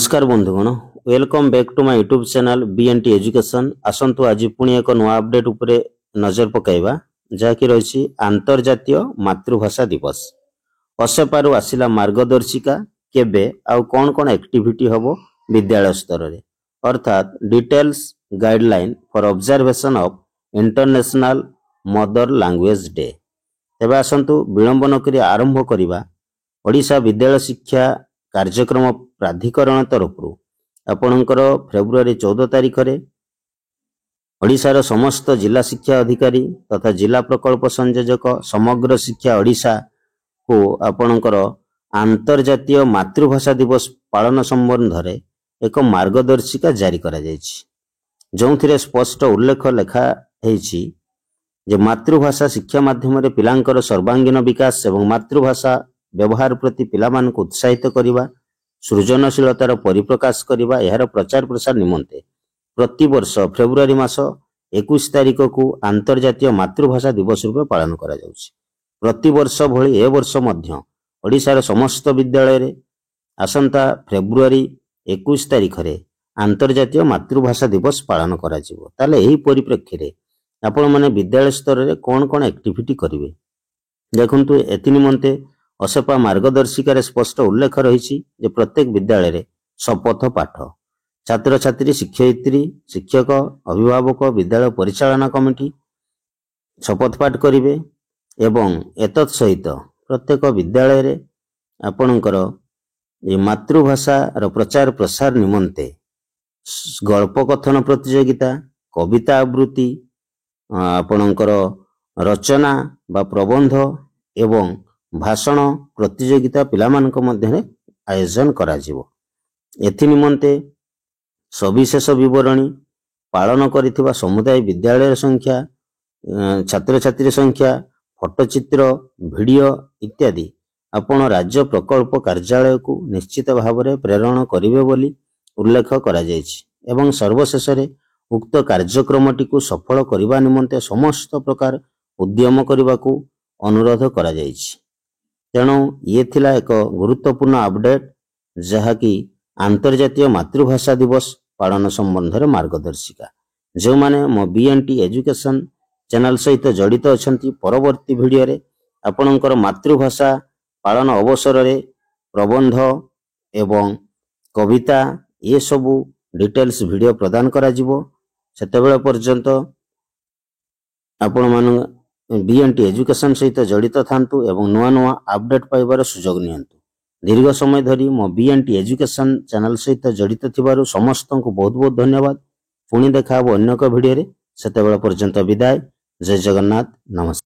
नमस्कार बंधुगण welcome back to my YouTube channel BNT education. आसंतु आज पुणी एक नुआ अपडेट उपरे नजर पकाइबा जहाँकि रही आंतरजातीय मातृभाषा दिवस। असेपारु आसिला मार्गदर्शिका केबे आउ कौन कौन एक्टिविटी हबो विद्यालय स्तर रे, अर्थात details guideline for observation of international mother language day. तेबे आसंतु विलंब न करी आरंभ करिबा ओडिशा विद्यालय शिक्षा कार्यक्रम प्राधिकरण तरफ आपणकर फेब्रुआरी 14 तारिख रे ओडिशार समस्त जिला शिक्षा अधिकारी तथा जिला प्रकल्प संयोजक समग्र शिक्षा ओडिशा को आपणकर आंतरजातीय मातृभाषा दिवस पालन संबंध रे एक मार्गदर्शिका जारी करा जायछि, जोंथिरे स्पष्ट उल्लेख लेखा हेछि जे मातृभाषा शिक्षा माध्यम रे पिलांकर सर्वांगीण विकास एवं मातृभाषा व्यवहार प्रति पिलामानक उत्साहित करिबा, सृजनशीलतार परिप्रकाश करिबा, यार प्रचार प्रसार निमंते प्रति वर्ष फेब्रुआरी मास 21 तारिख को आंतरजातीय मातृभाषा दिवस रूप पालन करा जाउछि। प्रति वर्ष भली ए वर्ष मध्य ओडिशार समस्त विद्यालय रे आसंता फेब्रुआरी 21 तारिख रे आंतरजातीय मातृभाषा दिवस पालन करा जिवो। ताले एही परिप्रेक्षी रे आपण माने विद्यालय स्तर रे कोन कोन एक्टिविटी करिवे देखंतु। एथि निमंते असेपा मार्गदर्शिका स्पष्ट उल्लेख रही प्रत्येक विद्यालय रे शपथ पाठ, छात्र छात्री, शिक्षयित्री, शिक्षक, अभिभावक, विद्यालय परिचालना कमिटी शपथ पाठ करिवे एवं एतत् सहित प्रत्येक विद्यालय रे आपणकर ये मातृभाषा रो प्रचार प्रसार निमंते गल्प कथन प्रतियोगिता, कविता आवृत्ति, आपणकर रचना बा प्रबंध एवं भाषण प्रतियोगिता पिलामानक मध्य आयोजन करा जिवो। एथि निमंते सविशेष विवरणी, पालन करिथिबा समुदाय विद्यालय संख्या, छात्र छात्री संख्या, फोटोचित्र, वीडियो इत्यादि आपण राज्य प्रकल्प कार्यालय को निश्चित भाव में प्रेरण करिवे बोली उल्लेख करा जायछि एवं सर्वशेष रे उक्त कार्यक्रमटी को सफल करबा निमंते समस्त प्रकार उद्यम करबा को अनुरोध करा जायछि। तेणु ये थिला एक गुरुत्वपूर्ण अपडेट जहाँकि आंतरजातीय मातृभाषा दिवस पालन संबंध में मार्गदर्शिका। जो माने मो बीएनटी एजुकेशन चैनल सहित जड़ित अछंती परवर्ती वीडियो रे आपणकर मातृभाषा पालन अवसर रे प्रबंध एवं कविता ये सबू डिटेल्स वीडियो प्रदान करा जिवो। सेतेबेले पर्यंत आपण मान बीएनटी एजुकेशन सहित जड़ित थांतु एवं नुआ नुआ अपडेट पाइबार सुजोग नियंतु। दीर्घ समय धरी मो बीएनटी एजुकेशन चैनल सहित जड़ित थिबारु समस्त को बहुत बहुत धन्यवाद। पुणी देखा अन्य एक वीडियो रे, सेतेबेले पर्यंत विदाय। जय जगन्नाथ, नमस्कार।